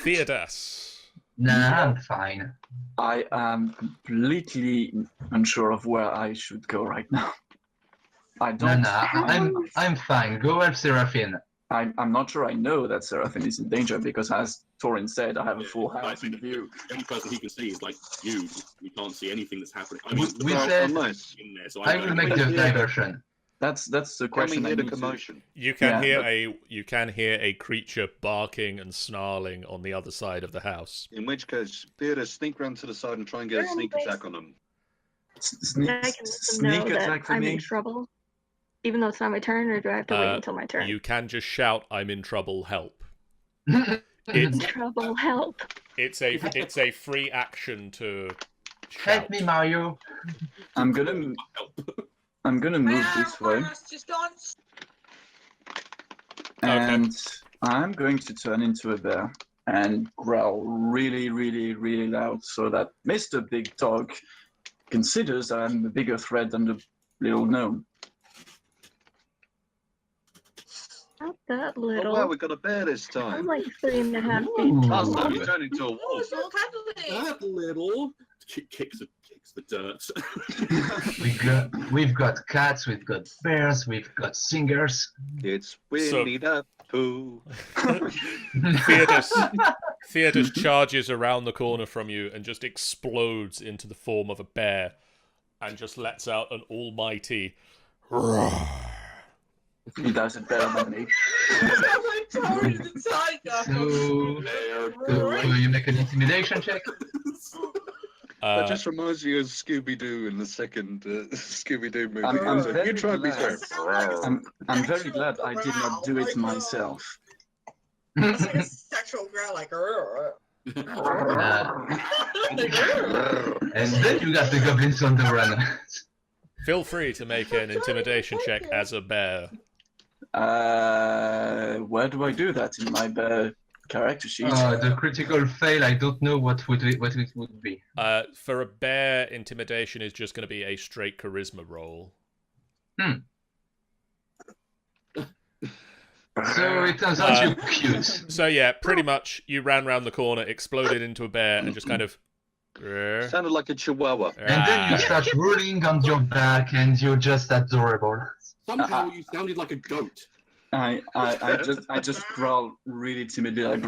Theodas. Nah, I'm fine. I am completely unsure of where I should go right now. I don't. I'm fine. Go help Seraphine. I'm not sure I know that Seraphine is in danger because, as Torin said, I have a full house in view. The only person he can see is like you. We can't see anything that's happening. I mean, We said in there, so I will make the diversion. That's the question. Can we hear the commotion? You can hear a creature barking and snarling on the other side of the house. In which case, Theodore, sneak round to the side and try and get a sneak attack on them. Sneak I can let them know that I'm in trouble. Even though it's not my turn, or do I have to wait until my turn? You can just shout, "I'm in trouble, help." In trouble, help. It's a free action to shout. Help me, Mario. I'm gonna move this way. And I'm going to turn into a bear and growl really, really, really loud so that Mr. Big Dog considers I'm a bigger threat than the little gnome. Not that little. Oh, wow, we got a bear this I'm time. like 3.5 feet Last time tall. you turned into a wolf. That little kicks the dirt. We've got cats, we've got bears, we've got singers. It's Winnie the Pooh. Theodas charges around the corner from you and just explodes into the form of a bear and just lets out an almighty roar. He does it better than me. So you make an intimidation check? That just reminds me of Scooby-Doo in the second Scooby-Doo movie. I'm You try and be fair. I'm very glad I did not do it myself. It's like a sexual growl, like. And then you got the goblins on the run. Feel free to make an intimidation check as a bear. Where do I do that in my bear character sheet? The critical fail, I don't know what it would be. For a bear, intimidation is just going to be a straight charisma roll. So it turns out you're cute. So yeah, pretty much you ran round the corner, exploded into a bear, and just kind of... Sounded like a chihuahua. And then you start rolling on your back, and you're just adorable. Somehow you sounded like a goat. I just growl really timidly, like,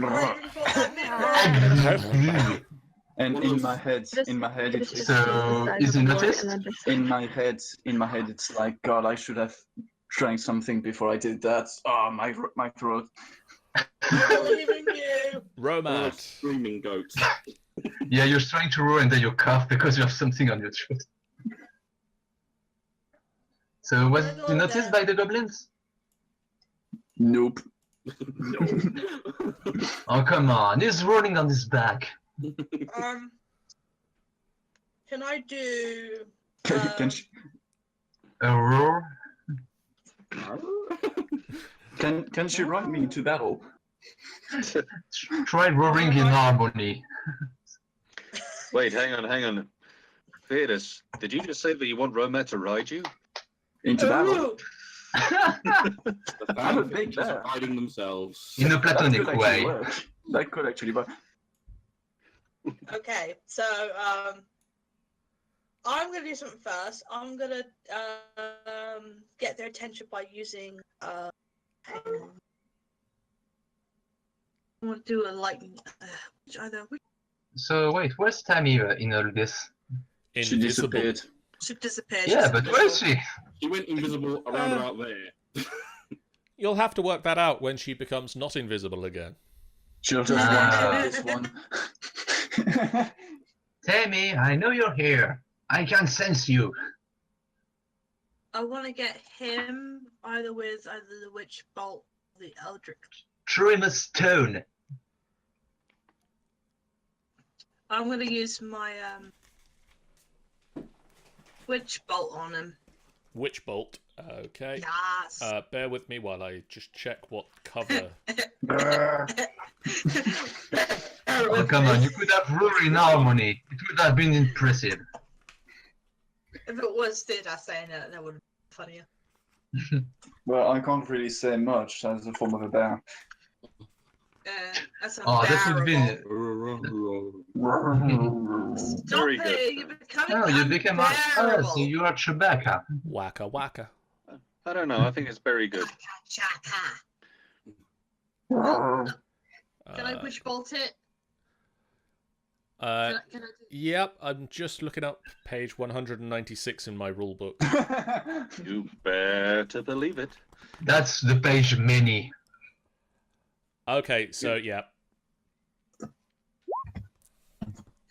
and in my head, it's So is it noticed? in my head, it's like, God, I should have drank something before I did that. Oh, my throat. Romat. Screaming goat. Yeah, you're trying to roar and then you cough because you have something on your throat. So was you noticed by the goblins? Nope. Oh, come on, he's rolling on his back. Can I do? Can she? A roar? Can she ride me into battle? Try roaring in harmony. Wait, hang on. Theodis, did you just say that you want Romet to ride you? Into battle? I'm a big bear. Hiding themselves. In a platonic way. That could actually work. Okay, so I'm gonna do something first. I'm gonna get their attention by using hang on. I want to do a lightning. So wait, where's Tammy in all this? She disappeared. She disappeared. Yeah, but where is she? She went invisible around about there. You'll have to work that out when she becomes not invisible again. She'll just want this one. Tammy, I know you're here. I can sense you. I want to get him either with the witch bolt or the eldritch. Throw him a stone. I'm gonna use my witch bolt on him. Witch bolt. Okay. Yes. Bear with me while I just check what cover. Oh, come on, you could have roared in harmony. It would have been impressive. If it was Theodore saying it, that would have been funnier. Well, I can't really say much as a form of a bear. That's this would be. Stop Very it! good. You're becoming Oh, you became a. Oh, so unbearable. you are Chewbacca. Waka waka. I don't know. I think it's very good. Chaka. Can I push bolt it? Can I do... Yep, I'm just looking up page 196 in my rule book. You better believe it. That's the page mini. Okay, so yeah.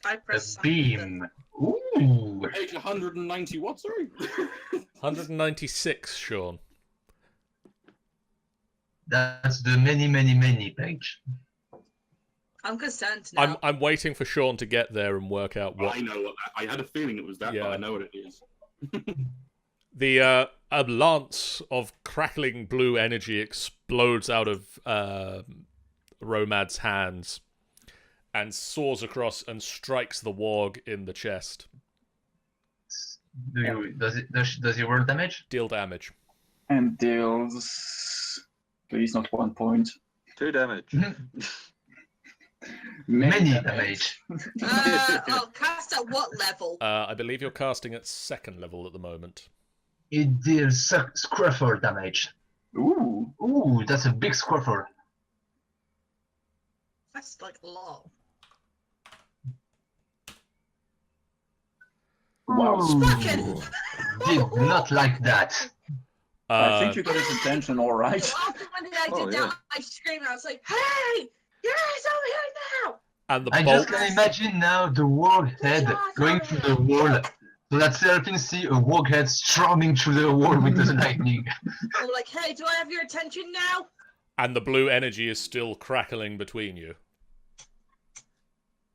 I The press beam. Ooh. Page 190 what, sorry? 196, Sean. That's the many page. I'm concerned now. I'm waiting for Sean to get there and work out what I know what I had a feeling it was that, Yeah. but I know what it is. the a lance of crackling blue energy explodes out of Romad's hands and soars across and strikes the warg in the chest. Does he roll damage? Deal damage. And deals. Please not 1 point. 2 damage. Many damage. Cast at what level? I believe you're casting at 2nd level at the moment. It deals Scruffle damage. Ooh, that's a big Scruffle. That's like a lot. Wow. Sprocket! Did not like that. I think you got his attention all right. After when I did Oh, that, yeah. I screamed. I was like, "Hey, you're over here now!" And the I bolt. just can imagine now the warg head going through the wall, so that Seraphim see a warg head storming through the wall with the lightning. I'm like, "Hey, do I have your attention now?" And the blue energy is still crackling between you.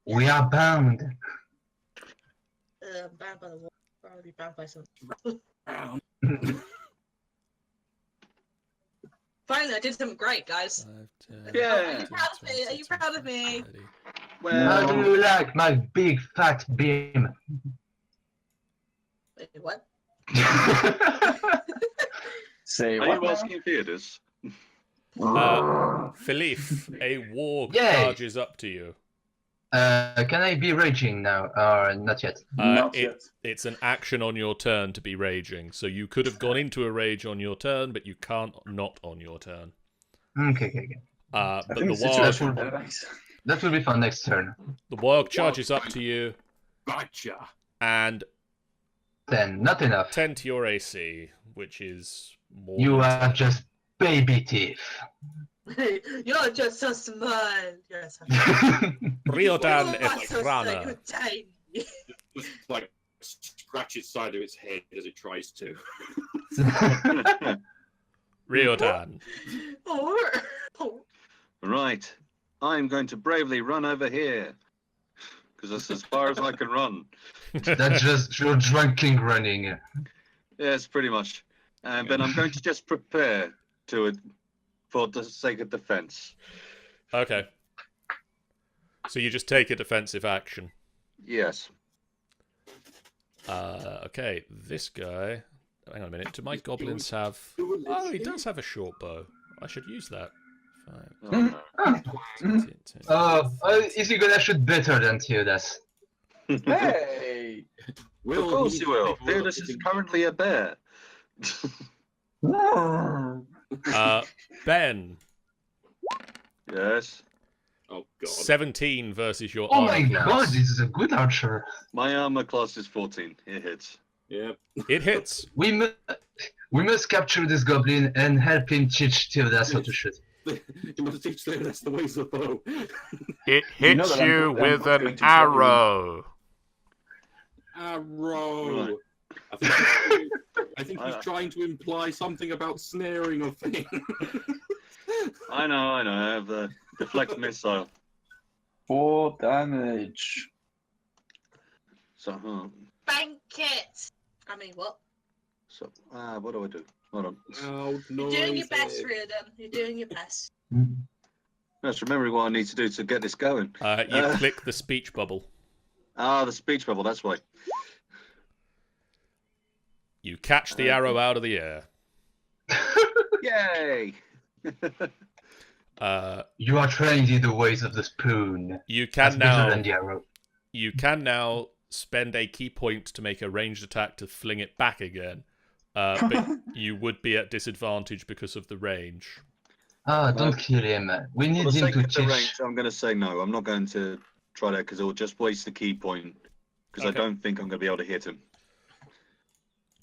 We are bound. Bound by the wall. Probably bound by something. Finally, I did something great, guys. 5, 10, Yeah. Are you proud of me? Are you proud of me? 30. How do Well, you like my big fat beam? Wait, what? Say are what? you asking Theodus? Philippe, a warg Yay. charges up to you. Can I be raging now? Or not yet? Not yet. It's an action on your turn to be raging. So you could have gone into a rage on your turn, but you can't not on your turn. Okay. I But think the the situation warg, varies. That will be fun next turn. charges up to you Gotcha. and Then, not enough. 10 to your AC, which is more You than are 10. just baby teeth. You're just so small. You're so Riodan Oh, that's so Efrana. you're tiny. Just like scratch its side of its head as it tries to. Riodan. Oh. Right. I'm going to bravely run over here. Because that's as far as I can run. That's just your drunken running. Yes, pretty much. And then I'm going to just prepare to it for the sake of defense. Okay. So you just take a defensive action. Yes. Okay, this guy. Hang on a minute. Do my goblins have? Oh, he does have a short bow. I should use that. 5. Oh, no. Is he gonna shoot better than Theodas? Hey! Of course you will. Theodus is currently a bear. Ben. Yes. Oh god. 17 versus your Oh my armor god, class. this is a good archer. My armor class is 14. It hits. Yeah. It hits. We must capture this goblin and help him teach Theodas how to shoot. You must teach them that's the ways of the bow. It You know hits that I'm you not with going an to tell you. arrow. Arrow. Right. I think he's trying to imply something about snaring of things. I know. I have the deflect missile. 4 damage. So, Bank it. I mean, what? what do I do? Hold on. Oh, You're doing your best, Riordan. You're doing your best. Just remembering what I need to do to get this going. You click the speech bubble. Ah, the speech bubble. That's why. You catch the arrow out of the air. Yay! You are trained in the ways of the spoon. You That's can better now. than the arrow. You can now spend a key point to make a ranged attack to fling it back again, but you would be at disadvantage because of the range. Ah, don't kill him. We For need the him sake to of the range, teach. I'm going to say no. I'm not going to try that because it will just waste the key point. Because I Okay. don't think I'm going to be able to hit him.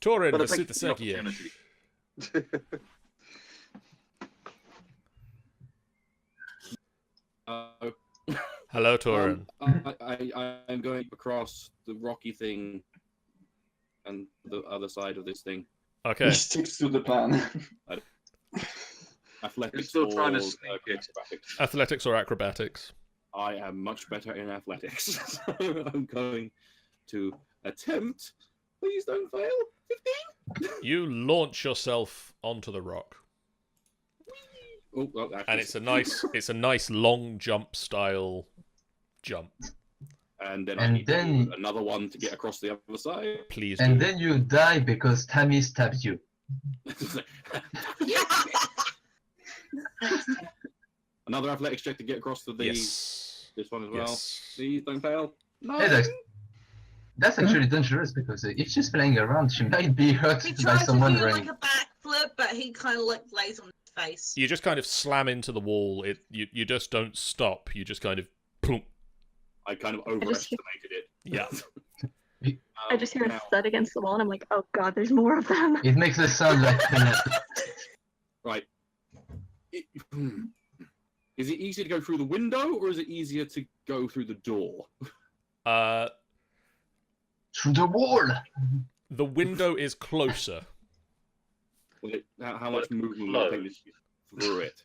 Torin, But I the think it's an Sutasekiye. opportunity. Hello, Torin. I'm going across the rocky thing and the other side of this thing. Okay. He sticks to the plan. Athletics still trying to or sneak it. acrobatics. Athletics or acrobatics? I am much better in athletics. So I'm going to attempt. Please don't fail. 15. You launch yourself onto the rock, Oh, well, that's and it's a nice long jump style jump. And then I And need to then- do another one to get across the other side. Please And do. then you die because Tammy stabs you. Another athletics check to get across to the Yes. this one as well. Yes. Please don't fail. No. Hey, that's actually dangerous because if she's playing around, she might be hurt He by tries to someone do running. like a backflip, but he kind of like lays on his face. You just kind of slam into the wall. You just don't stop. You just kind of boom. I kind of just- overestimated it. Yeah. I just hear a Now, thud against the wall, and I'm like, oh god, there's more of them. It makes a sound like right. Is it easier to go through the window, or is it easier to go through the door? through the wall. The window is closer. How much movement will it take through it?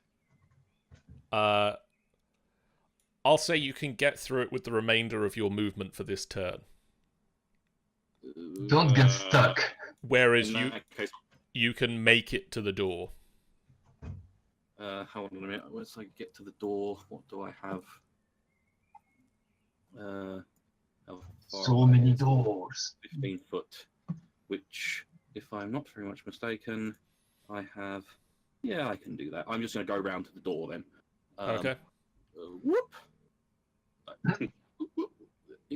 I'll say you can get through it with the remainder of your movement for this turn. Don't get stuck. Whereas In that case, you can make it to the door. hold on a minute. Once I get to the door, what do I have? How far So away many is it? doors. 15 foot, which, if I'm not very much mistaken, I have. Yeah, I can do that. I'm just going to go round to the door then. Okay. Whoop.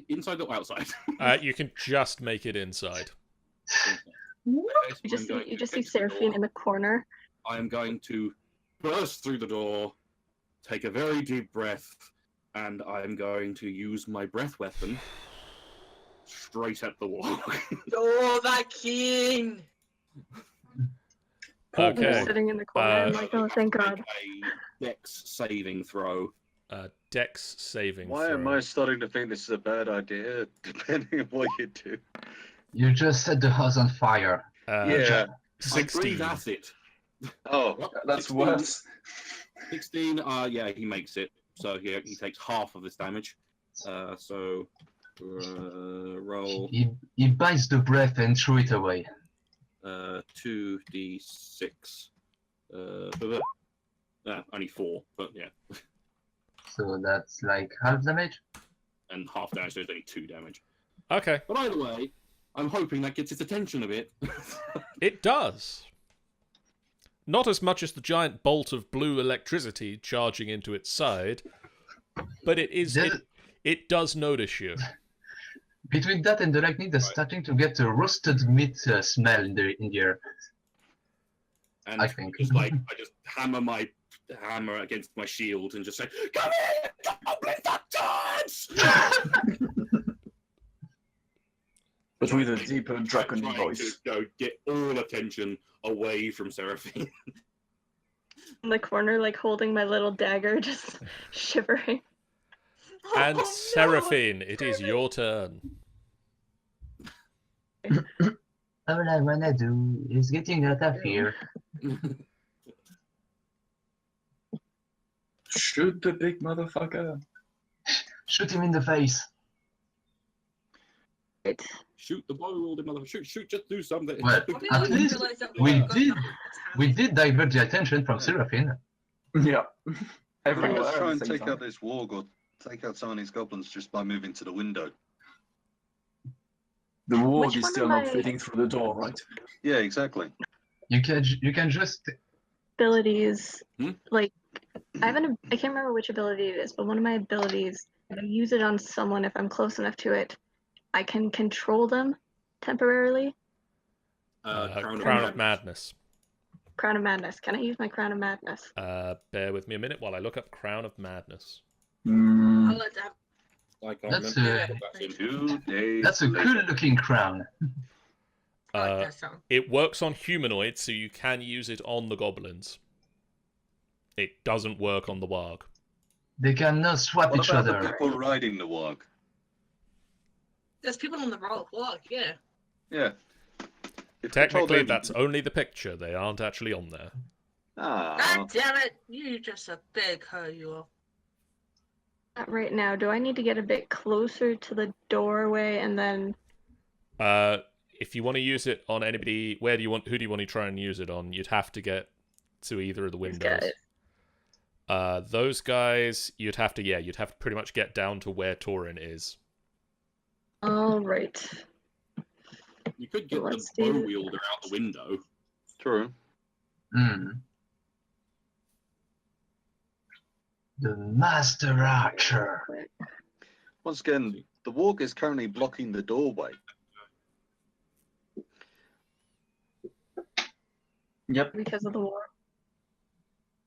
Inside or outside? You can just make it inside. You just see Seraphine in the corner. I am going to burst through the door, take a very deep breath, and I'm going to use my breath weapon straight at the wall. Oh, that king! I'm Okay. just sitting in the corner. I'm like, oh, thank God. A dex saving throw. Dex saving Why throw. am I starting to think this is a bad idea, depending on what you do? You just set the house on fire. Yeah. I 16. breathe acid. Oh, That's 16. worse. 16, yeah, he makes it. So he takes half of this damage. So roll He bites the breath and threw it away. 2d6. Only 4, but yeah. So that's like half damage. And half damage, so it's only 2 damage. Okay. But either way, I'm hoping that gets its attention a bit. It does. Not as much as the giant bolt of blue electricity charging into its side, but it does notice you. Between that and the lightning, they're starting to get a roasted meat smell in the air. And I think. I just hammer my hammer against my shield and just say, "Come here, goblin bastards!" But with a deeper draconic Trying voice. to get all attention away from Seraphine. In the corner, like holding my little dagger, just shivering. And Oh, Seraphine, it is your turn. All I wanna do is getting out of here. Shoot the big motherfucker. Shoot him in the face. Right. Shoot the ball, the mother. Shoot, just do something. Well, I didn't at even least realise that we got did- nothing to We have. did divert the attention from Seraphine. Yeah. Everywhere. let's try at and the same take time. out this warg or take out some of these goblins just by moving to the window. The wall Which is one still am not I- fitting through the door, right? Yeah, exactly. You can just Abilities, Hmm? like I can't remember which ability it is, but one of my abilities, if I use it on someone, if I'm close enough to it, I can control them temporarily. Crown of Madness. Crown of Madness. Can I use my Crown of Madness? Bear with me a minute while I look up Crown of Madness. I'll let that. I can't That's remember a- what that's in. 2 days. That's a later. good-looking crown. I like that song. It works on humanoids, so you can use it on the goblins. It doesn't work on the warg. They cannot swap What each about the other. people riding the warg? There's people on the roll walk, yeah. Yeah. If Technically, them- that's only the picture. They aren't actually on there. Ah. God damn it! You just a big hoe, you are. Not right now. Do I need to get a bit closer to the doorway and then? If you want to use it on anybody, who do you want to try and use it on? You'd have to get to either of the windows. Those guys, you'd have to pretty much get down to where Torin is. All right. You could get Let's the bow do wielder out the window. True. Hmm. The Master Archer. Once again, the warg is currently blocking the doorway. Yep. Because of the war.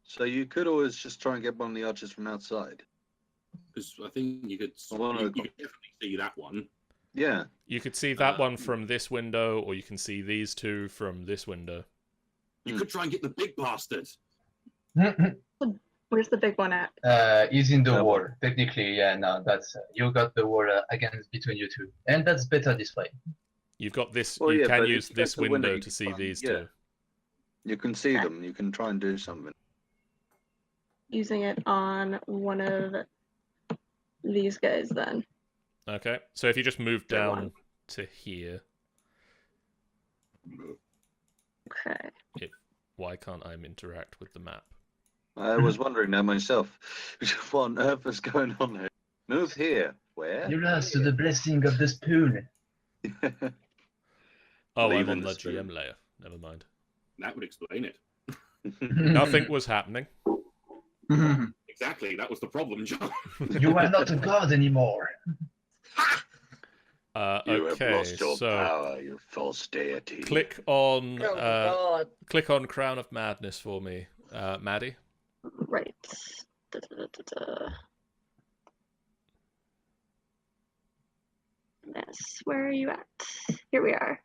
So you could always just try and get one of the archers from outside. Because I think you could, Well, you could definitely see that one. Yeah. You could see that one from this window, or you can see these two from this window. You could try and get the big bastard. Where's the big one at? He's in the That wall. Technically, yeah, no, that's you got the wall against between you two, and that's better this way. You've got this. Well, you yeah, can but use if you go this to the window, window you to can see find- these yeah. two. You can see them. You can try and do something. Using it on one of these guys then. Okay, so if you just move That down one. to here, Okay. why can't I interact with the map? I was wondering that myself. What on earth is going on here? Move here. Where? You lost to the blessing of the spoon. Oh, Leave I'm in on the the spoon. GM layer. Never mind. That would explain it. Nothing was happening. Exactly, that was the problem, John. You are not a god anymore. You have Okay, lost your so power, you false deity. click on Oh god. click on Crown of Madness for me, Maddie. Right. Da-da-da-da-da. Yes, where are you at? Here we are.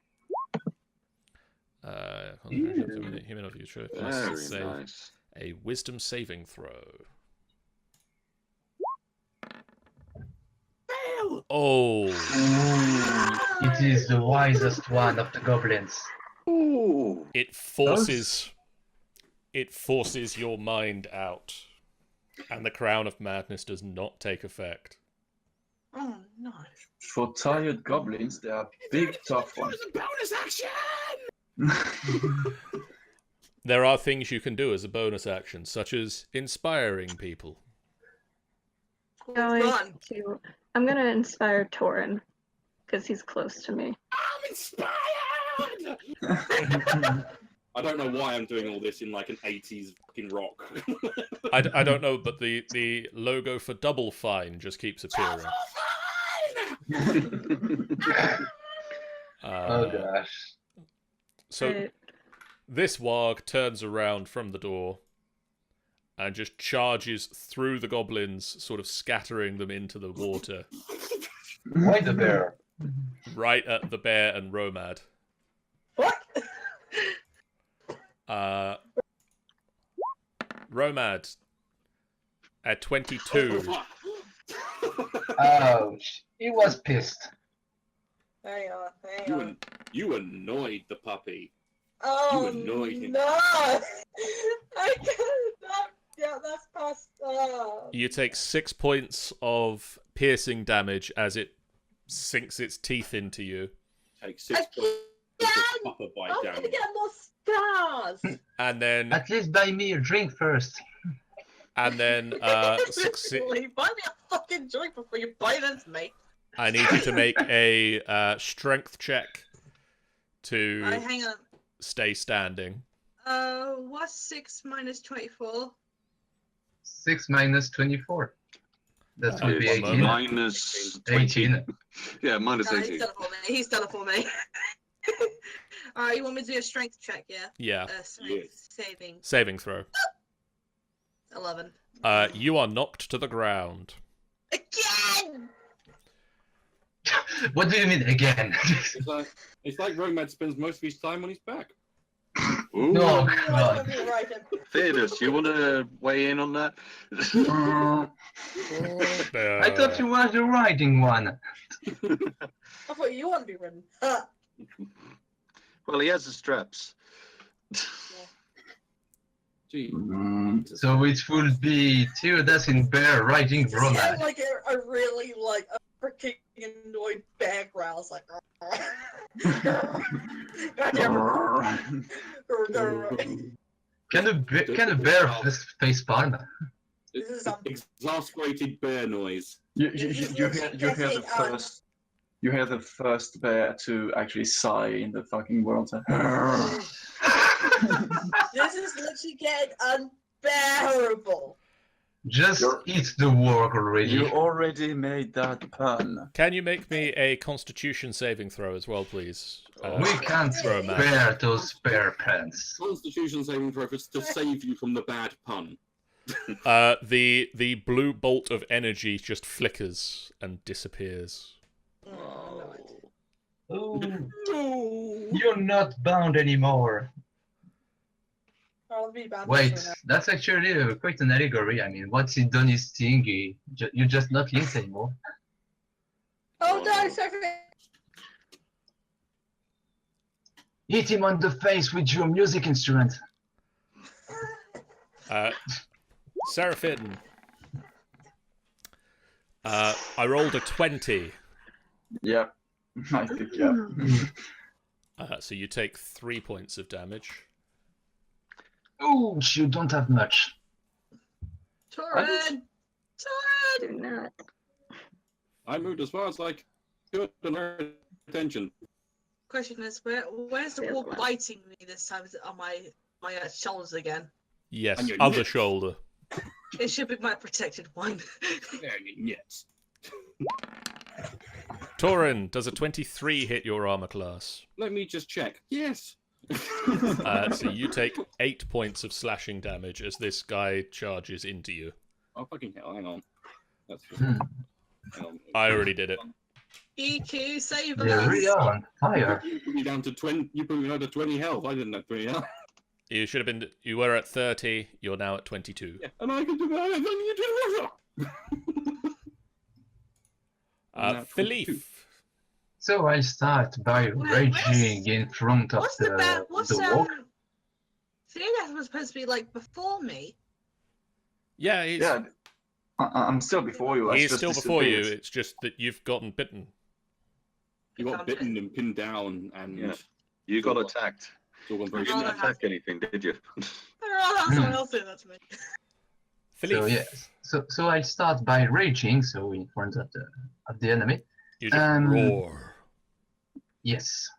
Human of future must Very save nice. a wisdom saving throw. Oh, It is the wisest one of the goblins. Ooh. it forces your mind out, and the Crown of Madness does not take effect. Oh no. For tired goblins, they are big tough ones. a bonus action! There are things you can do as a bonus action, such as inspiring people. Run. I'm gonna inspire Torin because he's close to me. I'm inspired! I don't know why I'm doing all this in like an 80s fucking rock. I don't know, but the logo for Double Fine just keeps appearing. Oh gosh. So Right. this warg turns around from the door and just charges through the goblins, sort of scattering them into the water, Why the bear? right at the bear and Romad. What? Romad at 22. Ouch. He was pissed. Hang on, hang You, on. you annoyed the puppy. Oh you annoyed him. no! I can't. Yeah, that's past. You take 6 points of piercing damage as it sinks its teeth into you. Take 6 points of pupper bite I'm gonna damage. get more scars. And then At least buy me a drink first. succeed. Literally, buy me a fucking drink before you bite into me. I need you to make a strength check to Hang on. stay standing. What's 6 minus 24? 6 minus 24. That would be one 18. moment. Minus 20. 18. Yeah, minus He's 18. done it for me. He's done it for me. Alright, you want me to do a strength check, yeah? Yeah. Strength saving. Saving throw. 11. You are knocked to the ground. Again! What do you mean again? It's like Romad spends most of his time on his back. Ooh. No, I God. want to write him. Theodus, you want to weigh in on that? I thought you were the riding one. I thought you want to be ridden. Well, he has the straps. Gee. So it will be Theodas in bear riding It sounds Romad. like a really, like, a freaking annoyed bear growls, like... Can a bear face palm? This is something. Exasperated bear noise. You hear the first bear to actually sigh in the fucking world. This is literally getting unbearable. Just eat the work already. You already made that pun. Can you make me a Constitution saving throw as well, please? We can't Romad. bear those bear pants. Constitution saving throw to save you from the bad pun. The blue bolt of energy just flickers and disappears. Oh, you're not bound anymore. I'll be back Wait, soon. that's actually quite an allegory. I mean, once he done his thing, you're just not linked anymore. Oh no, sorry. Hit him on the face with your music instrument. Seraphim. I rolled a 20. Yep. I think, yeah. So you take 3 points of damage. Oh, you don't have much. Torren! Do not. I moved as far as I could and earned attention. Question is, where's the wall biting me this time? Is it on my shoulders again? Yes, And your other nips. shoulder. It should be my protected one. Yes. Torin, does a 23 hit your armor class? Let me just check. Yes. So you take 8 points of slashing damage as this guy charges into you. Oh fucking hell! Hang on. That's. Hmm. Hang on. I already did it. EQ, save They're really us! on fire. You put me down to 20. You put me down to 20 health. I didn't have 20 health. You should have been. You were at 30. You're now at 22. Yeah, and I can do that. I Now Philippe. 22. So I start by raging in front of What's the bad? What's the walk. Theodas was supposed to be like before me. Yeah, he's, Yeah. I'm still before you. I he's just still before you. disappeared. It's just that you've gotten bitten. You got bitten and pinned down, and Yeah. You got attacked. it's all gone You very didn't Oh, smooth. attack anything, did you? I'll have someone else do that to me. Philippe, So yes, so I start by raging, so in front of the enemy. you just roar. Yes.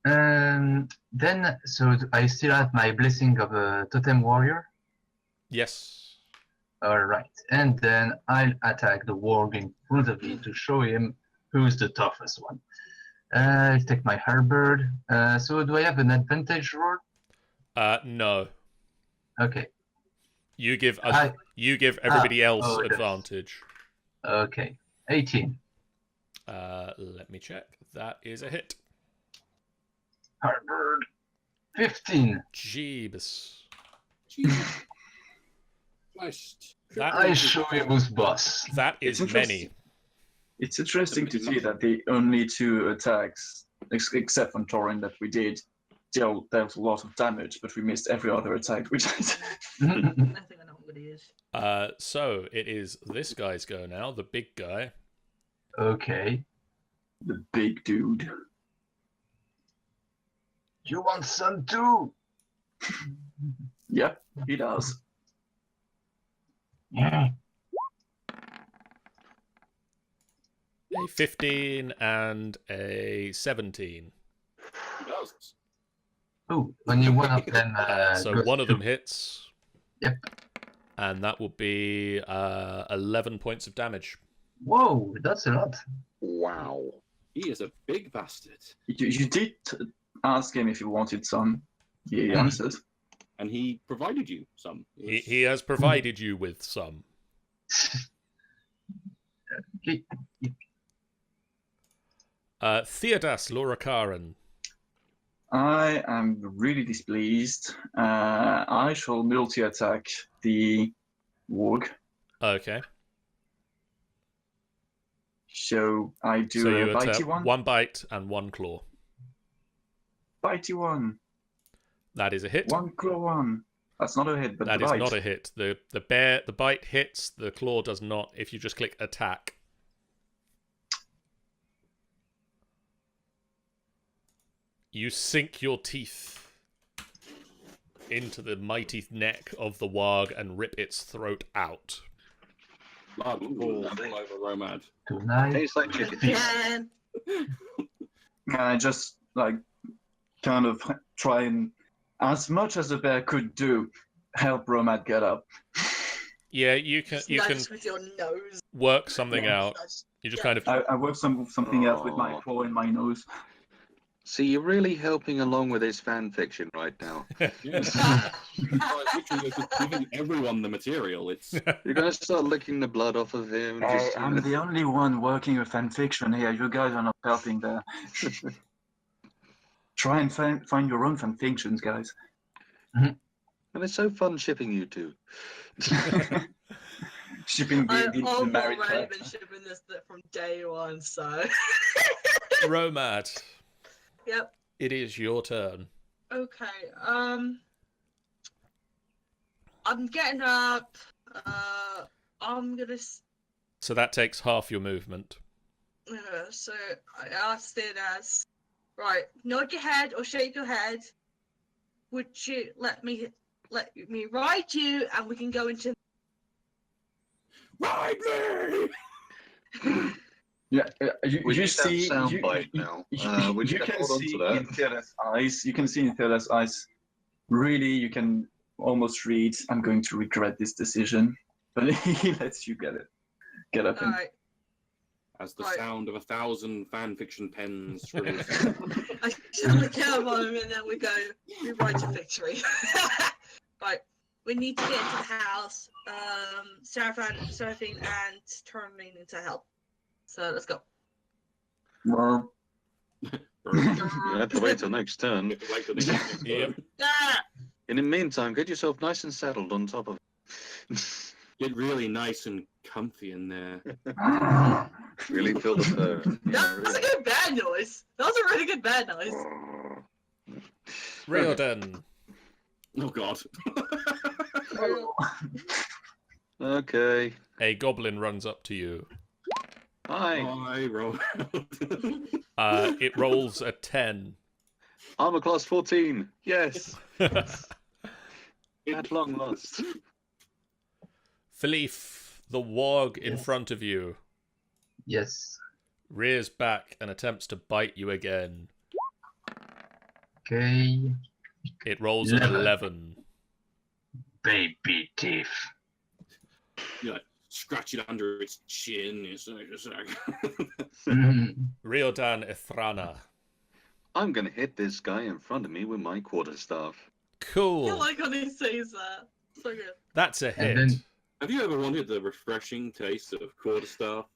Then so I still have my blessing of a totem warrior. Yes. All right, and then I'll attack the warg in front of me to show him who's the toughest one. I'll take my halberd. So do I have an advantage roll? No. Okay. You give I- you give everybody else oh, yes. advantage. Okay. 18. Let me check. That is a hit. Halberd. 15. Jeebus. Christ. That I is, show him who's boss. that is It's many. interesting. It's interesting to see that the only 2 attacks, except from Torin, that we did, dealt a lot of damage, but we missed every other attack, which is... I think I know what he is. So it is this guy's go now, the big guy. Okay. the big dude. You want some too? Yep, he does. Yeah. A 15 and a 17. He does. Oh, only one of them. So goes one of through. them hits. Yep. And that will be 11 points of damage. Whoa, that's a lot. Wow. He is a big bastard. You did ask him if he wanted some. He answered. And he provided you some. He has provided you with some. Okay. Theodas Lorakaran. I am really displeased. I shall multi-attack the warg. Okay. So I do So a you bitey attack one. one bite and one claw. Bitey one. That is a hit. One claw one. That's not a hit, but That the is bite. not a hit. The bite hits, the claw does not if you just click attack. You sink your teeth into the mighty neck of the warg and rip its throat out. Blood falls all over Romad. Tonight. Tastes like chicken. Man. I just kind of try and, as much as a bear could do, help Romad get up. Yeah, you can Nudge with your nose. work something Yeah. out. You just kind of I work something else with my claw in my nose. See, you're really helping along with his fan fiction right now. Yes. Literally, just giving everyone the material. It's You're gonna start licking the blood off of him. And just, I'm the only one working with fan fiction here. You guys are not helping there. Try and find your own fan fictions, guys. And it's so fun shipping you two. Shipping the I've married already couple. been shipping this from day one, so. Romad. Yep. It is your turn. Okay. I'm getting up. I'm gonna. So that takes half your movement. So I asked it as, right, nod your head or shake your head. Would you let me ride you, and we can go into. ride me. Yeah, We you need see, that soundbite now. We need you to can hold on see to that. in Theodas' eyes. You can see in Theodas' eyes. Really, you can almost read. I'm going to regret this decision, but he lets you get up. All right. As the Right. sound of 1,000 fan fiction pens scribbles. I shut the cab on him, and then we ride to victory. Right. We need to get into the house. Seraphine, and Terminating to help. So let's go. Well, You have to wait till next turn. Wait till the next Yep. turn. Ah! In the meantime, get yourself nice and settled on top of it. Get really nice and comfy in there. Really feel the fur. That was a good bad noise. That was a really good bad noise. Riordan. Oh god. Okay. A goblin runs up to you. Hi. I roll. It rolls a 10. Armor class 14. Yes. At long last. Philippe, the warg in front of you, Yes. rears back and attempts to bite you again. Okay. It rolls an 11. 11. Baby teeth. You like scratch it under its chin. It's like Riordan Ithrana. I'm gonna hit this guy in front of me with my quarterstaff. I Cool. like when he says that. So good. That's a hit. And then Have you ever wanted the refreshing taste of quarterstaff?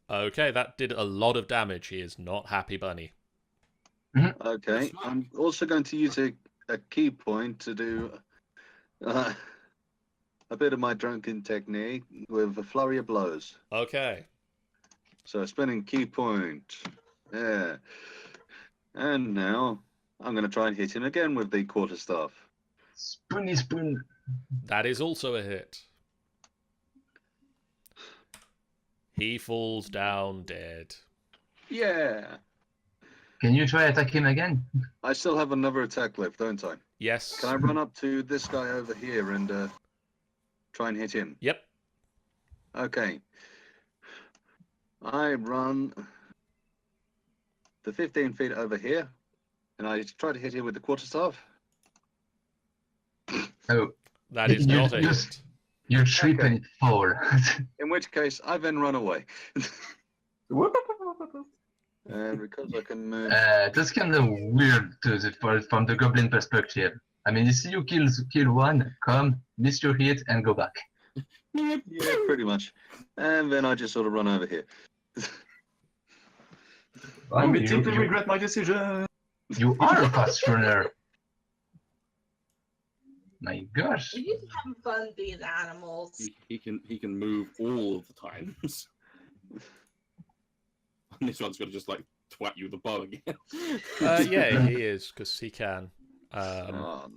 Okay, that did a lot of damage. He is not happy, Bunny. Okay. Smart. I'm also going to use a key point to do a bit of my drunken technique with a flurry of blows. Okay. So spinning key point. Yeah. And now I'm going to try and hit him again with the quarterstaff. spoony spoon. That is also a hit. He falls down dead. Yeah. Can you try attack him again? I still have another attack left, don't I? Yes. Can I run up to this guy over here and try and hit him? Yep. Okay. I run the 15 feet over here, and I try to hit him with the quarterstaff. Oh, That is You- not a you- hit. you trip Okay. and it fall. In which case, I then run away. And because I can move. That's kind of weird from the goblin perspective. I mean, you see you kill one, come, miss your hit, and go back. Yeah, pretty much. And then I just sort of run over here. I Oh, deeply regret my decision. You are a fast runner. My gosh. We're just having fun being animals. He can move all of the times. And this one's gonna just like twat you with a bow again. Yeah, he is, because he can. Oh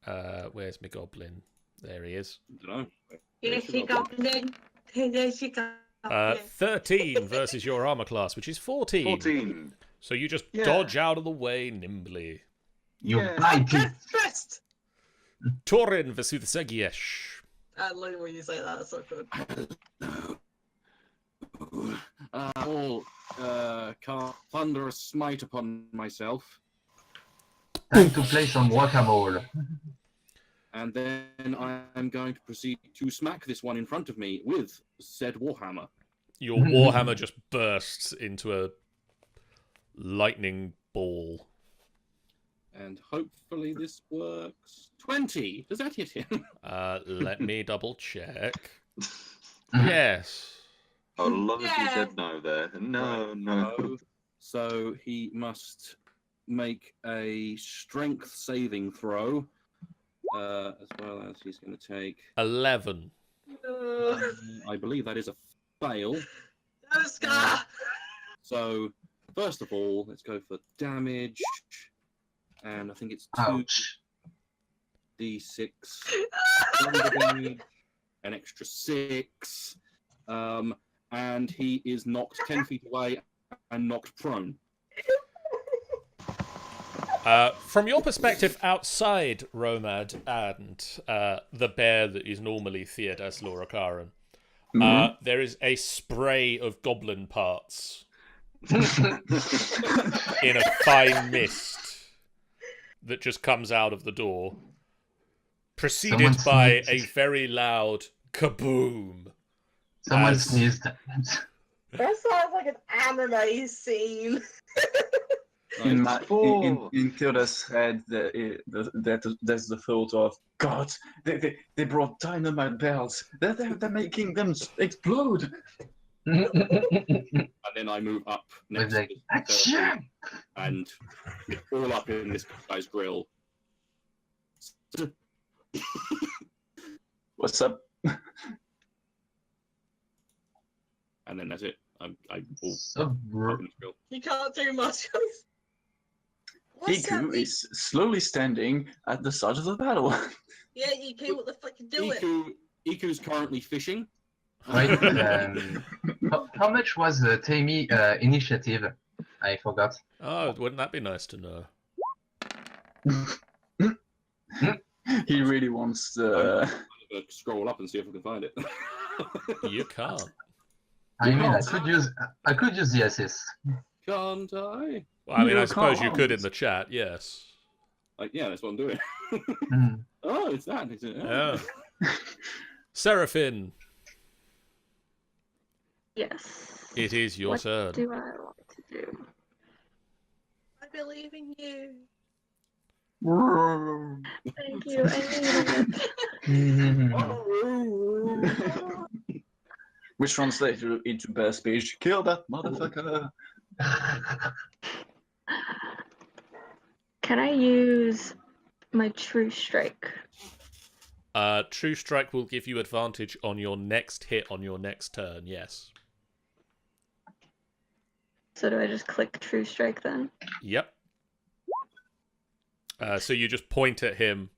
no. Where's my goblin? There he is. I don't know. Here's your goblin. Here's your goblin. 13 versus your armor class, which is 14. 14. So you just Yeah. dodge out of the way nimbly. You Yeah. bite it. First. Torin Vesuthisegiesh. I love when you say that. It's so good. Can't thunder a smite upon myself, Time to play some guacamole. and then I'm going to proceed to smack this one in front of me with said warhammer. Your warhammer just bursts into a lightning ball. And hopefully this works. 20! Does that hit him? Let me double check. Yes. Oh, long as you Yeah. said no there. No, Right, no. So he must make a strength saving throw, as well as he's going to take. 11. I believe that is a fail. No, Scar. So first of all, let's go for damage, and I think it's Ouch. 2d6 thunder damage, an extra 6, and he is knocked 10 feet away and knocked prone. From your perspective outside Romad and the bear that is normally Theodas Lorakaran, there is a spray of goblin parts in a fine mist that just comes out of the door, preceded Someone by sneezed. a very loud kaboom. Someone As- sneezed. That sounds like an anime scene. In Four. Theoda's head, there's the thought of God. They brought dynamite bells. They're making them explode. And then I move up With next like, to this achoo! and all up in this guy's grill. What's up? And then that's it. I all So up br- in his grill. You can't do much. What's Iku that? is slowly standing at the start of the battle. Yeah, EK, what the fuck you doing? Iku's currently fishing. Right. How much was the Tammy initiative? I forgot. Oh, wouldn't that be nice to know? He really wants to. I'm gonna scroll up and see if I can find it. You can't. I mean, I could use the assist. Can't I? Well, I mean, I You suppose you could in can't. the chat, yes. Yeah, that's what I'm doing. Mm. Oh, it's that. Is it? Yeah. Seraphin, Yes. it is your What turn. do I want to do? I believe in you. Thank you. I needed it. Which translates into bear speech. Kill that motherfucker. Can I use my true strike? True Strike will give you advantage on your next hit on your next turn, yes. So do I just click true strike then? Yep. So you just point at him,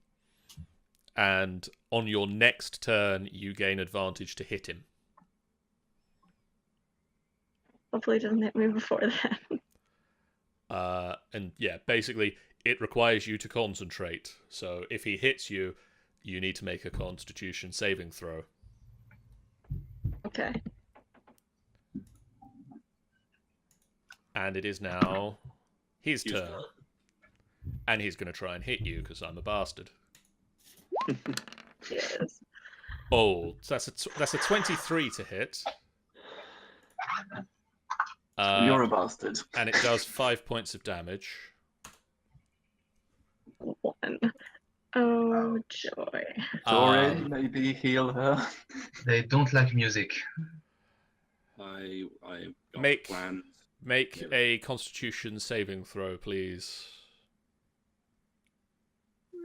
and on your next turn, you gain advantage to hit him. Hopefully it doesn't hit me before that. And yeah, basically, it requires you to concentrate. So if he hits you, you need to make a Constitution saving throw. Okay. And it is now his His turn. turn. And he's going to try and hit you, because I'm a bastard. Yes. Oh, so that's a 23 to hit. You're a bastard. And it does 5 points of damage. 1. Oh, joy. Torin, maybe heal her. They don't like music. I got Make- plans. Make Yeah. a Constitution saving throw, please.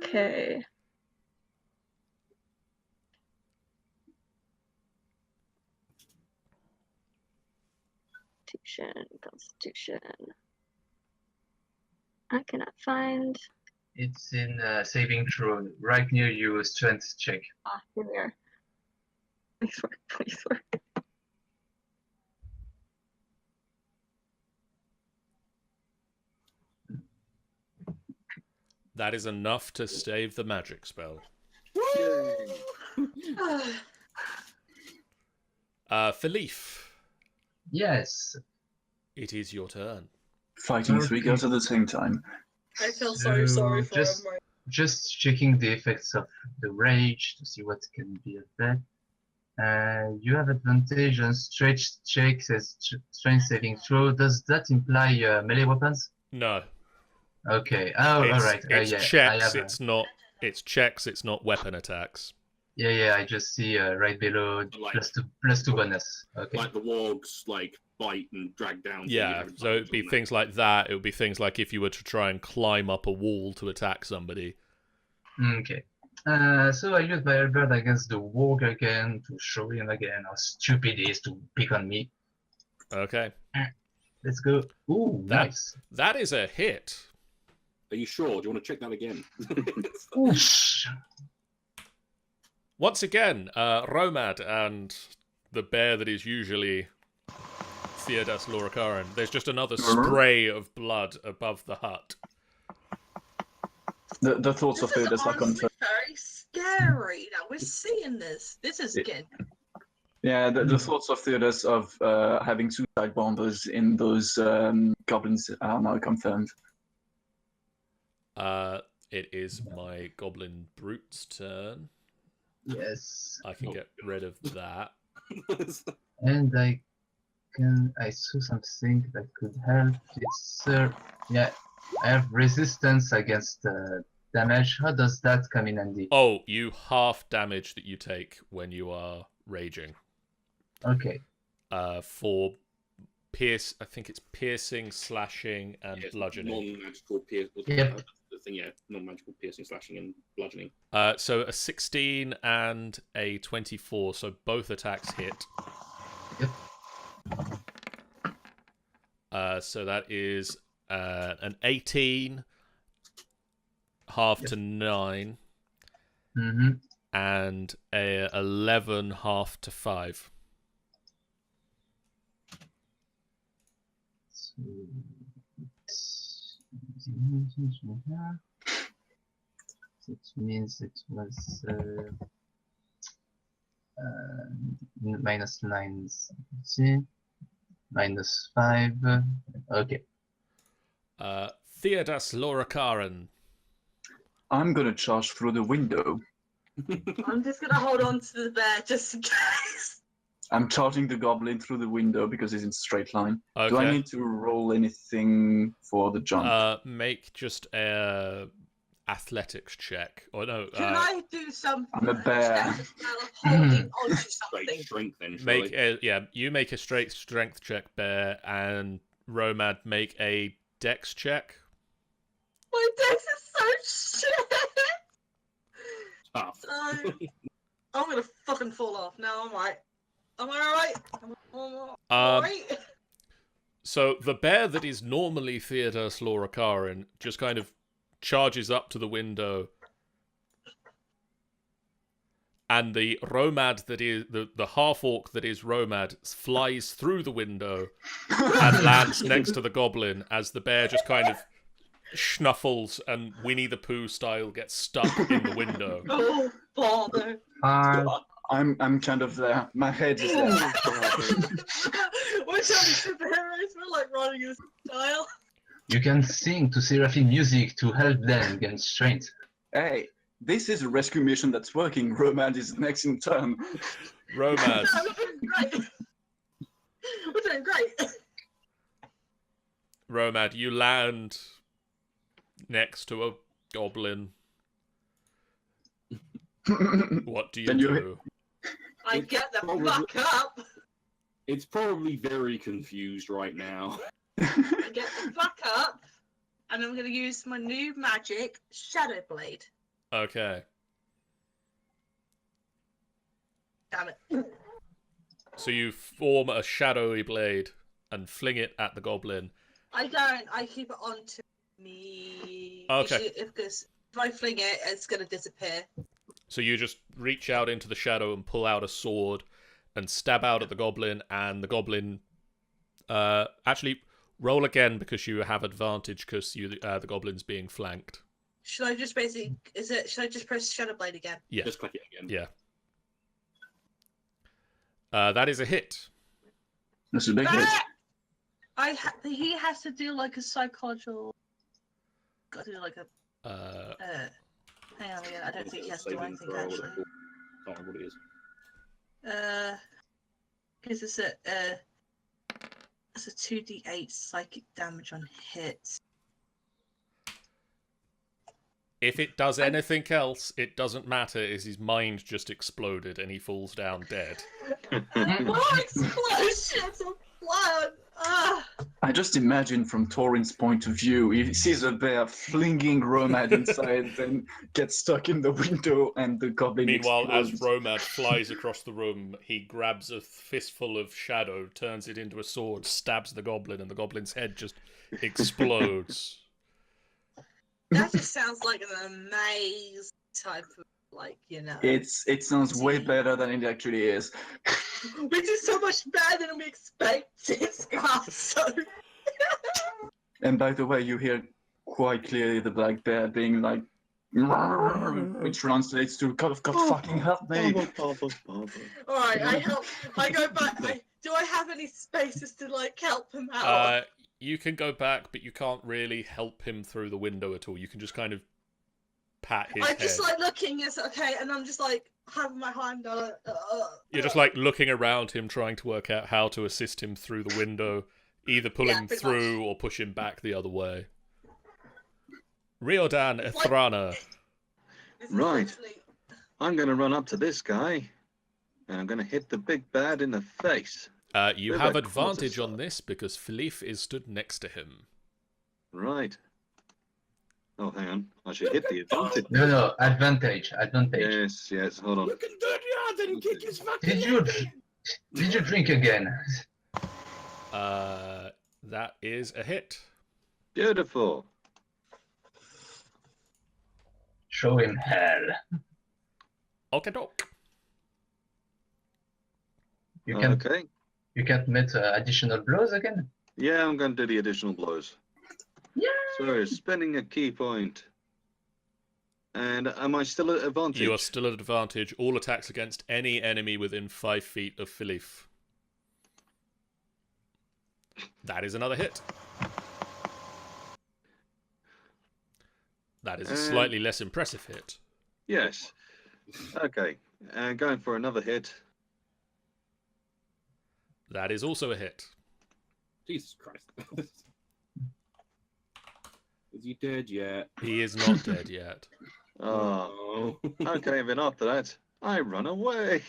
Okay. Constitution. I cannot find. It's in saving throw, right near you, a strength check. Here we are. Please work, please work. That is enough to save the magic spell. Philippe, Yes. it is your turn. Fighting three girls at the same time. I feel so sorry for just, him. just checking the effects of the rage to see what can be of that. You have advantage on stretch checks as strength saving throw. Does that imply melee weapons? No. Okay. Oh, It's, all right. it's Yeah, I checks, have it's not... It's checks, it's not weapon attacks. yeah. I just see right below Like- plus two bonus. Okay. Like the wargs, like bite and drag down. so you Yeah, have so it'd be advantage on things like that. It would be things like if you were to try and climb up a wall to attack somebody. Okay. So I use my bird against the warg again to show him again how stupid he is to pick on me. Okay. Let's go. Ooh, That- nice. That is a hit. that. Are you sure? Do you want to check that again? Oosh. Once again, Romad and the bear that is usually Theodas Lorcarin. There's just another spray of blood above the hut. The thoughts of This is Theodas are honestly confirmed. very scary that we're seeing this. This is Yeah. good. Yeah, the thoughts of Theodas of having suicide bombers in those goblins are now confirmed. It is my goblin brute's turn. Yes. I can get rid of that. And I saw something that could help. It's yeah. I have resistance against damage. How does that come in handy? Oh, you half damage that you take when you are raging. Okay. For pierce, I think it's piercing, slashing, and bludgeoning. Non-magical piercing. Yep. The thing, yeah, non-magical piercing, slashing, and bludgeoning. So a 16 and a 24, so both attacks hit. Yep. So that is an 18, half to 9, Mm-hmm. and a 11, half to 5. So it means it was minus 9, 17, minus 5. Okay. Theodas Lorcarin. I'm gonna charge through the window. I'm just gonna hold on to the bear just in case. I'm charging the goblin through the window because he's in straight line. Okay. Do I need to roll anything for the jump? Make just a athletics check. Or no, Can I do something? I'm a bear. Holding onto Straight something. strength, then. make surely. you make a straight strength check, Bear, and Romad make a dex check. My dex is so shit. Tough. So, I'm gonna fucking fall off. No, I'm right. Am I alright? Alright? So the bear that is normally Theodas Lorcarin just kind of charges up to the window, and the Romad that is the half orc that is Romad flies through the window and lands next to the goblin as the bear just kind of snuffles and Winnie the Pooh style gets stuck in the window. Oh, bother. I'm kind of there. My head is there. We're trying superheroes. We're like running in style. You can sing to Seraphim music to help them gain strength. Hey, This is a rescue mission that's working. Romad is next in turn. Romad, No, we're doing great. We're doing great. Romad, you land next to a goblin. What do you Then you- do? I It's get the probably- fuck up. It's probably very confused right now. I get the fuck up, and I'm gonna use my new magic, Shadow Blade. Okay. Damn it. So you form a shadowy blade and fling it at the goblin. I don't. I keep it on to me. Okay. Because if I fling it, it's gonna disappear. So you just reach out into the shadow and pull out a sword and stab out at the goblin, and the goblin... actually, roll again because you have advantage because the goblin's being flanked. Should I just basically? Should I just press Shadow Blade again? Yeah. Just click it again. Yeah. That is a hit. That's a big hit. He has to do like a psychological. Got to do like a. Hang on again. I don't think he has to do anything actually. Can't remember what it is. Because it's a 2d8 psychic damage on hit. If it does anything else, it doesn't matter, is his mind just exploded and he falls down dead. More explosions of blood! Ah! I just imagine from Torin's point of view, he sees a bear flinging Romad inside, then gets stuck in the window, and the goblin Meanwhile, explodes. as Romad flies across the room, he grabs a fistful of shadow, turns it into a sword, stabs the goblin, and the goblin's head just explodes. That just sounds like an amazing type of, like, you know. It sounds way better than it actually is. Which is so much better than we expected, Scott. So. And by the way, you hear quite clearly the black bear being like, which translates to God fucking help me. Alright, I help. I go back. Do I have any spaces to, like, help him out? You can go back, but you can't really help him through the window at all. You can just kind of pat his I'm head. just like looking, okay, and I'm just like having my hand on it. You're just like looking around him, trying to work out how to assist him through the window, either pull him pretty through or push him back the other way. Riodan It's like- Ethrana. This is Right. literally- I'm going to run up to this guy, and I'm going to hit the big bad in the face. You Bit have like advantage cortisol. on this because Philippe is stood next to him. Right. Oh, hang on. I should hit the advantage. No, advantage. Yes, hold on. You can do it, yeah, then kick his fucking Did you head. did you drink again? That is a hit. Beautiful. Show him hell. Okay, doc. You can Okay. you can't make additional blows again. Yeah, I'm going to do the additional blows. Yeah. So, spending a key point. And am I still at advantage? You are still at advantage. All attacks against any enemy within 5 feet of Philippe. That is another hit. That is a slightly less impressive hit. Yes. Okay. And going for another hit. That is also a hit. Jesus Christ. Is he dead yet? He is not dead yet. Oh. Oh. Okay, and then after that, I run away.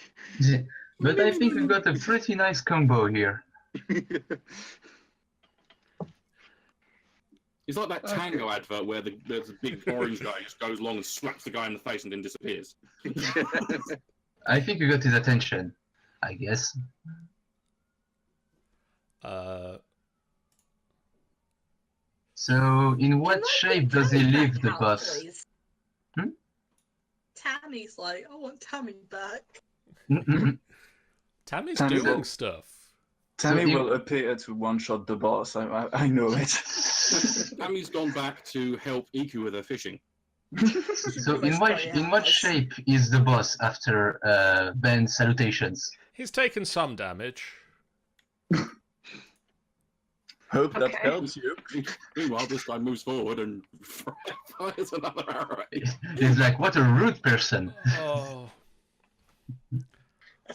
But I think we got a pretty nice combo here. It's like that Tango advert where there's a big orange guy just goes along and slaps the guy in the face and then disappears. I think we got his attention. I guess. So, in what Can I shape get does he Tammy leave back the out, boss? please? Hmm? Tammy's like, I want Tammy back. Tammy's Tammy doing will- stuff. Tammy So you- will appear to one-shot the boss. I know it. Tammy's gone back to help Iku with her fishing. So, in what shape is the boss after Ben's salutations? He's taken some damage. Hope that Okay. helps you. Meanwhile, this guy moves forward and fires another arrow. He's like, what a rude person. Oh.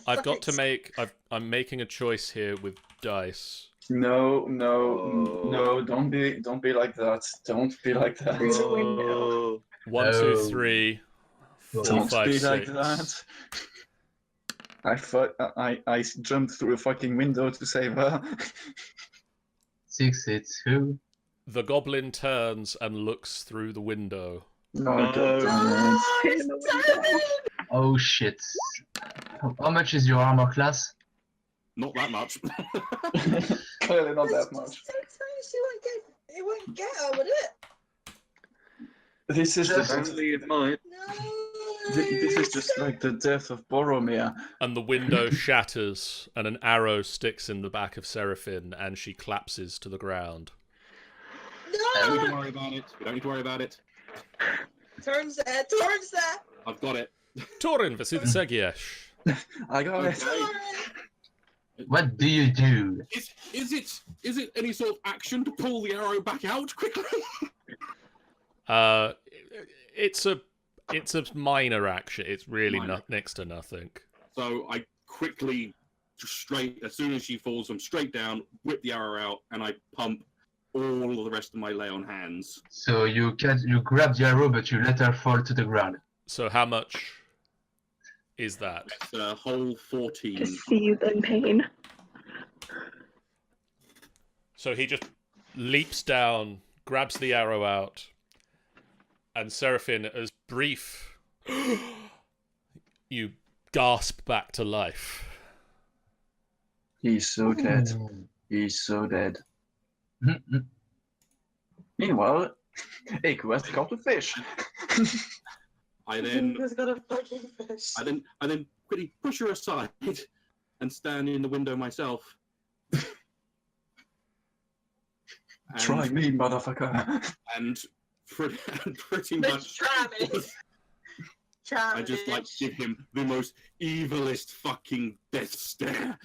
I've got to make. I'm making a choice here with dice. No, Oh. don't be like that. Don't be like that. Through the window. Oh. 1, 2, No. 3, 4, Don't 5, be 6. like that. I jumped through a fucking window to save her. 6, it's who? The goblin turns and looks through the window. No, No. God Stay in the window. Oh shit. How much is your armor class? Not that much. damn it. Clearly not that much. It won't get her, would it? This is just Apparently it might. No. this is just like the death of Boromir. And the window shatters, and an arrow sticks in the back of Seraphine, and she collapses to the ground. We don't need to No. worry about it. We don't need to worry about it. Turns there. Turns there. I've got it. Torin, Vasid Segiesh. I got it. Okay. What do you do? Is it any sort of action to pull the arrow back out quickly? It's a minor action. It's really Minor. next to nothing. So I quickly, straight as soon as she falls, I'm straight down, whip the arrow out, and I pump all of the rest of my lay on hands. So you grab the arrow, but you let her fall to the ground. So how much is that? It's a whole 14. Just seethe in pain. So he just leaps down, grabs the arrow out, and Seraphine, as brief, you gasp back to life. He's so dead. He's so dead. Meanwhile, Aku has caught a fish. I then Who's got a fucking fish? I then quickly push her aside and stand in the window myself. And- Try me, motherfucker. And pretty Bitch, much, try me. Try I just me. like give him the most evilest fucking death stare.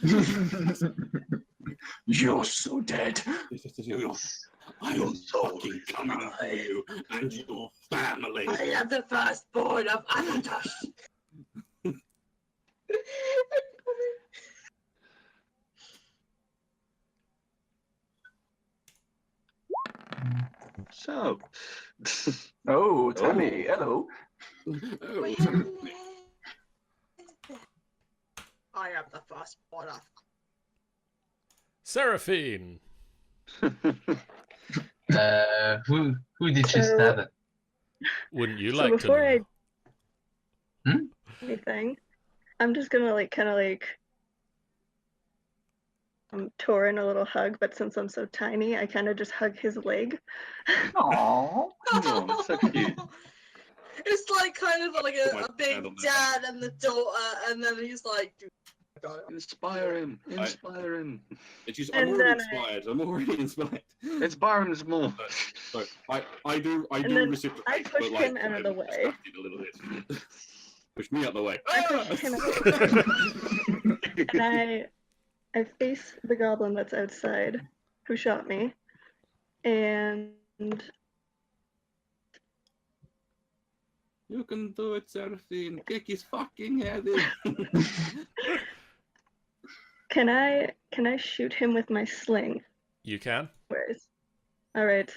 You're so dead. I am fucking coming for you and your family. I am the firstborn of Anatosh. So. Oh, Tammy, hello. Oh, I am the firstborn of. Seraphine! Who did she So- stab? Wouldn't you So like to before know? I anything, I'm just gonna Torin a little hug, but since I'm so tiny, I kind of just hug his leg. Aww. Oh, so cute. It's like kind of like Oh my a big God, on that. dad and the daughter, and then he's like, "Dude, I got it." Inspire him. Inspire him. And I'm already then inspired. I'm already inspired. Inspire him some more. So I do And then reciprocate. I but, pushed like, him out of the way. distracted a little bit. Push me out the way. I pushed him out of the way. And I face the goblin that's outside, who shot me, and You can do it, Seraphine. Kick his fucking head in. can I shoot him with my sling? You can? Where's? All right.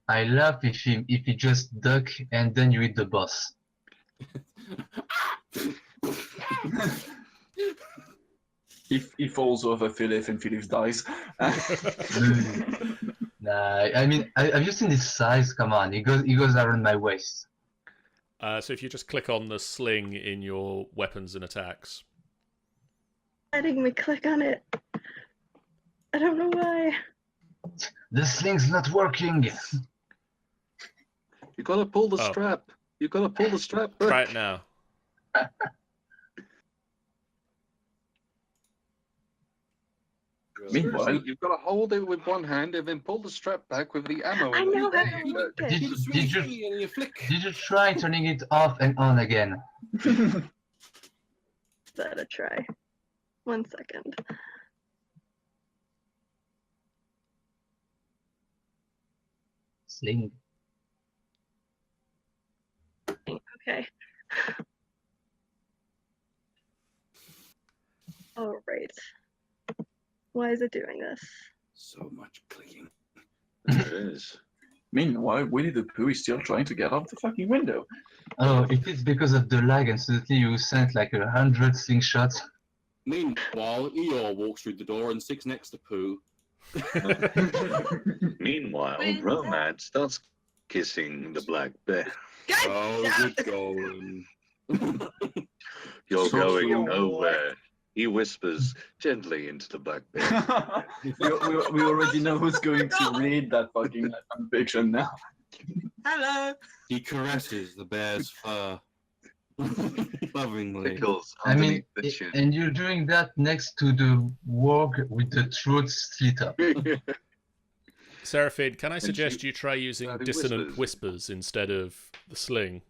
I love if he just duck and then you hit the boss. He falls over Philip and Philip dies. Nah, I mean, have you seen his size? Come on, he goes around my waist. So if you just click on the sling in your weapons and attacks. Letting me click on it. I don't know why. The sling's not working. You gotta pull the Oh. strap. You gotta pull the strap. Try it now. Meanwhile, You've got to hold it with one hand and then pull the strap back with the ammo. I in the know other how to hand. work Did, it. did you try turning it off and on again? Is that a try? 1 second. sling. Okay. All right. Why is it doing this? So much clicking. There it is. Meanwhile, Winnie the Pooh is still trying to get out the fucking window. Oh, it is because of the lag and suddenly you sent like 100 slingshots. Meanwhile, Eeyore walks through the door and sits next to Pooh. Meanwhile, When- Romad starts kissing the black bear. God Oh, damn good going. You're So going sweet. nowhere. He whispers gently into the black bear. we already know who's going to read that fucking fanfiction now. Hello. He caresses the bear's fur. Lovingly. Pickles I mean, underneath the chin. and you're doing that next to the warg with the throat slit up. Seraphine, can I And suggest she- you try using Bloody dissonant whispers instead of the sling?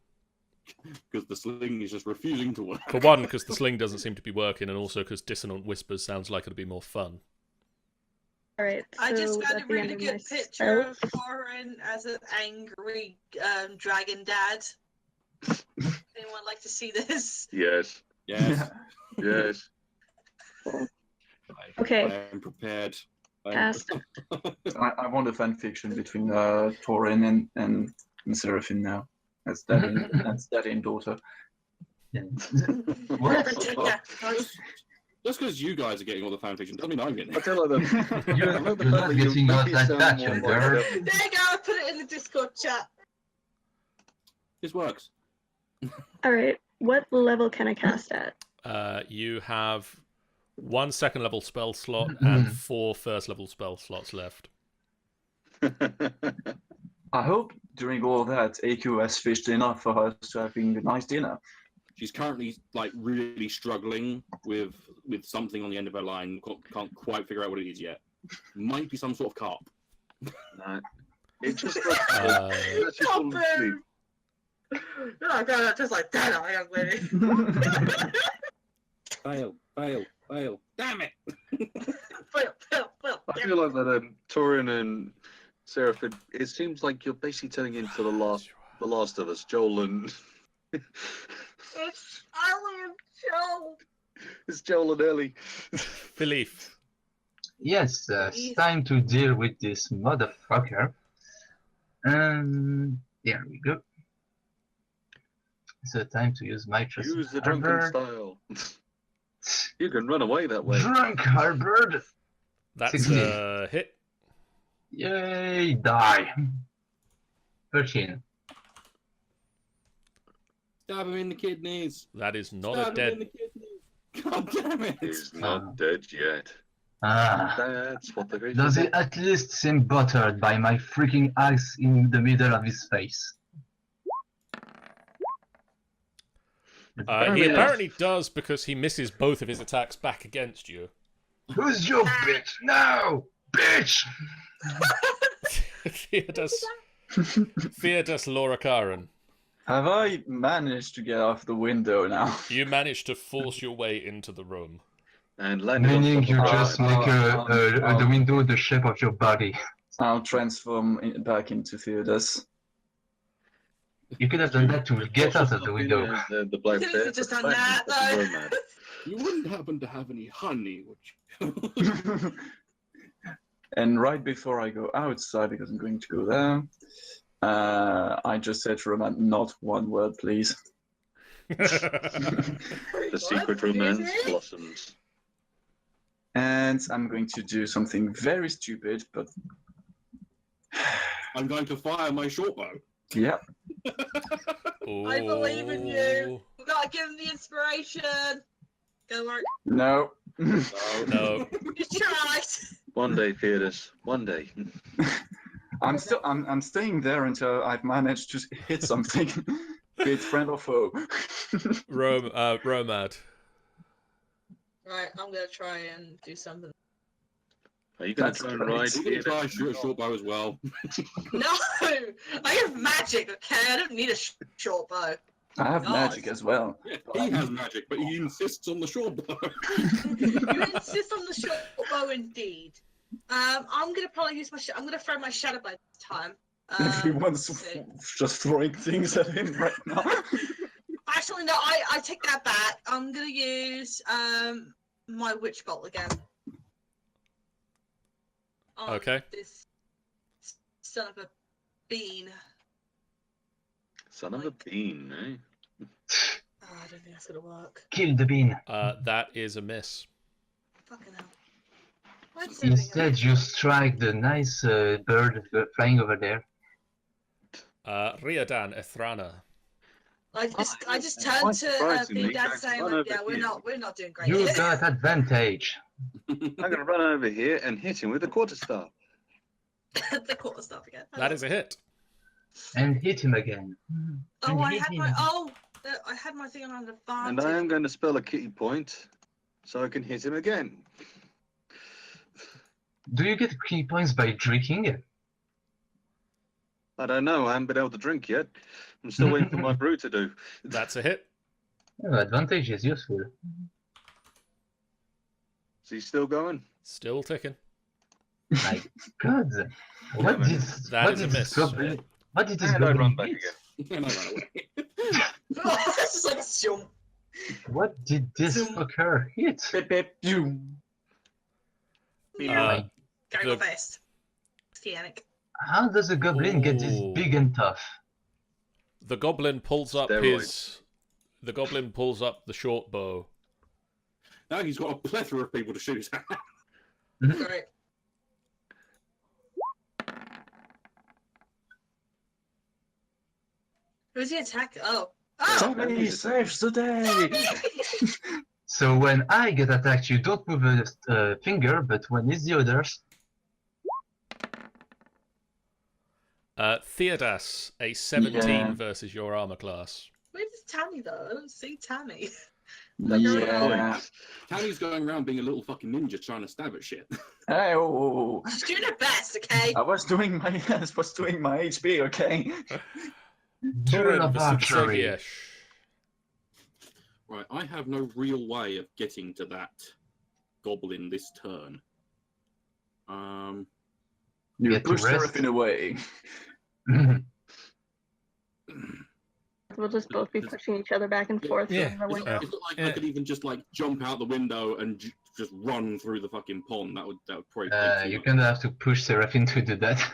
Because the sling is just refusing to work. For one, because the sling doesn't seem to be working, and also because dissonant whispers sounds like it'll be more fun. All right. I just so found at a the really end of good my picture spell- of Corin as an angry dragon dad. Anyone like to see this? Yes, Yes. yes. Okay. I am prepared. Cast. I want a fanfiction between Torin and Seraphine now. That's daddy and daughter. What? Yeah. Just because you guys are getting all the fanfiction doesn't mean I'm getting I it. tell her that. You're I love the not fact that you getting make out it like sound that, more young like girl. There you go. I put it in the Discord chat. This works. All right. What level can I cast at? You have 1 second level spell slot and 4 first level spell slots left. I hope during all that AQ has fished enough for us to having a nice dinner. She's currently like really struggling with something on the end of her line. Can't quite figure out what it is yet. Might be some sort of carp. No. It just looks Uh, like she's fallen asleep. Oh god, just like that, I young lady. Fail. Damn it! I feel like that Torin and Seraphine, it seems like you're basically turning into the last of Us, Joel and It's Ellie and Joe. it's Joel and Ellie. Philippe. Yes, it's time to deal with this motherfucker. There we go. So time to use my trust. Use the drunken style. You can run away that way. Drunk Halberd! That's 16. a hit. Yay, die. 13. Stab him in the kidneys. That is not Stab a him in dead. the kidneys. God damn it! He's not dead yet. Ah. That's what the great. Does it at least seem buttered by my freaking axe in the middle of his face? He apparently does because he misses both of his attacks back against you. Who's your bitch? No! Bitch! Theodas Laura Karen. Have I managed to get off the window now? You managed to force your way into the room. And landed on Meaning top you of just her. make the window the shape of your body. I'll transform back into Theodas. You could have done that to get out of the window. The black You could bear, have just but done that, back though. into the romance. You wouldn't happen to have any honey, would you? And right before I go outside, because I'm going to go there, I just said to Roman, not one word, please. The secret romance blossoms. And I'm going to do something very stupid, but I'm going to fire my short bow. yeah. I believe in you. We gotta give him the inspiration. Go work. No. No. You tried. One day, Theodas. One day. I'm staying there until I've managed to hit something, be it friend or foe. Romad. Right, I'm gonna try and do something. Are you going That's to try and great. ride I'm going to try Theodas? shoot a short bow as well. No, I have magic. Okay, I don't need a short bow. I have Nice. magic as well. Yeah, he has magic, but he insists on the short bow. You insist on the short bow, indeed. I'm gonna probably use my. I'm gonna throw my shadow blade this time. Everyone's so- just throwing things at him right now. Actually, no. I take that back. I'm gonna use my witch bolt again. On Okay. This son of a bean. Son of a bean, eh? Oh, I don't think that's gonna work. Kill the bean. That is a miss. Fucking hell. Why is everything Instead, you strike the nice bird flying over there. Riordan Ethrana. I just Quite turned to surprisingly, Bean Dad Jack's saying, run like, over yeah, here. we're not doing great. You here. got advantage. I'm gonna run over here and hit him with a quarterstaff. The quarter stuff again. That is a hit. And hit him again. Oh, And I hit had him. my I had my thing on an advantage. And I am going to spell a kitty point so I can hit him again. Do you get key points by drinking? I don't know, I haven't been able to drink yet. I'm still waiting for my brew to do. That's a hit. Oh, advantage is useful. Is he still going? Still ticking. My God. What man. did That what is a did miss. this goblin? What did this And I goblin run back hit? again. And I ran away. Oh, that's just like a jump. What did this Zoom. fucker hit? Beep, beep, zoom. Uh, Gotta the- go fast. Oceanic. How does a goblin get this Ooh. big and tough? The goblin pulls up Steroids. the goblin pulls up the short bow. Now he's got a plethora of people to shoot at. Great. Who's he attack? Oh. Oh! Tommy saves the day! So when I get attacked, you don't move a finger, but when it's the others, Theodas, a 17 Yeah. versus your armor class. Where's Tammy though? I don't see Tammy. Yeah. Tammy's going around being a little fucking ninja trying to stab at shit. Hey, oh, She's doing her best, okay? I was doing my HP, okay? turn Turin of archery. Vasitsegiesh. Right, I have no real way of getting to that goblin this turn. You Get to push the rest. ref in a way. We'll just both be pushing each other back and forth. Yeah. from the It's window. not, it's not like I could even just like jump out the window and just run through the fucking pond. That would probably take too You're much. gonna have to push Seraphine to do that.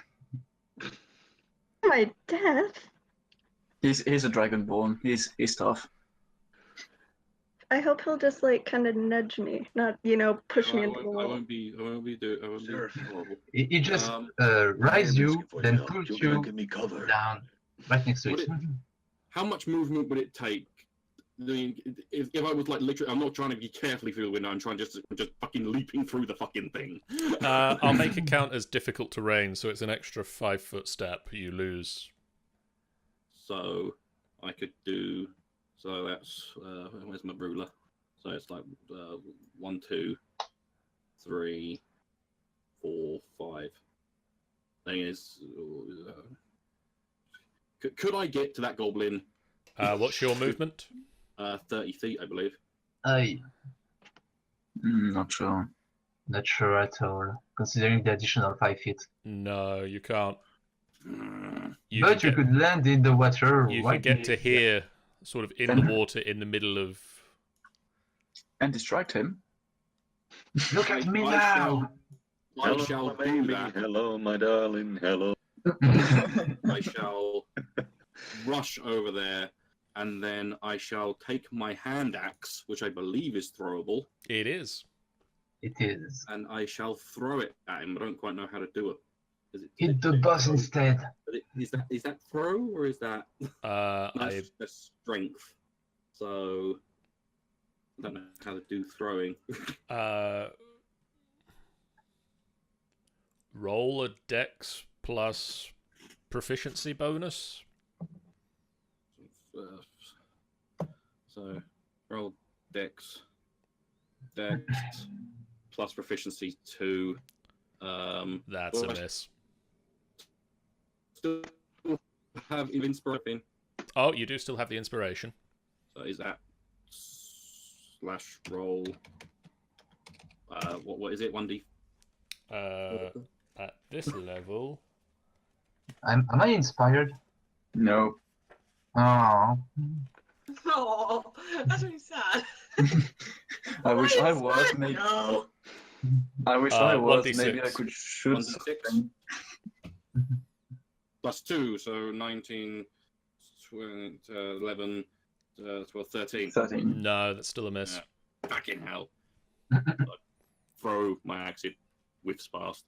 My death. He's a dragonborn. He's tough. I hope he'll just like kind of nudge me, not push me into the I wall. won't be Sure. horrible. He just Um, rise you, then You're push gonna you give me cover. down, right next to Would it. How much movement would it take? I mean, if I was like literally, I'm not trying to be carefully through the window. I'm trying just fucking leaping through the fucking thing. I'll make it count as difficult terrain, so it's an extra 5-foot step you lose. So I could do. So that's where's my ruler? So it's like 1, 2, 3, 4, 5. Thing is, could I get to that goblin? What's your movement? 30 feet, I believe. Not sure. Not sure at all, considering the additional 5 feet. No, you can't. You But you can could land in the water. you right can get to near- here, sort of in the water, in the middle of. And distract him. Look at me I now! I shall my do baby. that. Hello, my darling. Hello. I shall rush over there, and then I shall take my hand axe, which I believe is throwable, It is. It is. and I shall throw it at him. I don't quite know how to do it. Hit the boss instead. Is that throw or is that I that's strength? So I don't know how to do throwing. roll a dex plus proficiency bonus. So roll dex plus proficiency 2. That's a well, miss. Still have inspiration. Oh, you do still have the inspiration. So is that slash roll? What is it? 1d. At this level, Am I inspired? No. Oh. Oh, that's really sad. I wish I Why is was. that? Maybe No. I wish I was. 1d6. Maybe I could shoot 1d6. something. Plus 2, so 19, 20, 11, 12, 13. 13. No, that's still a miss. Yeah. Fucking hell. Throw my axe, it whiffs past.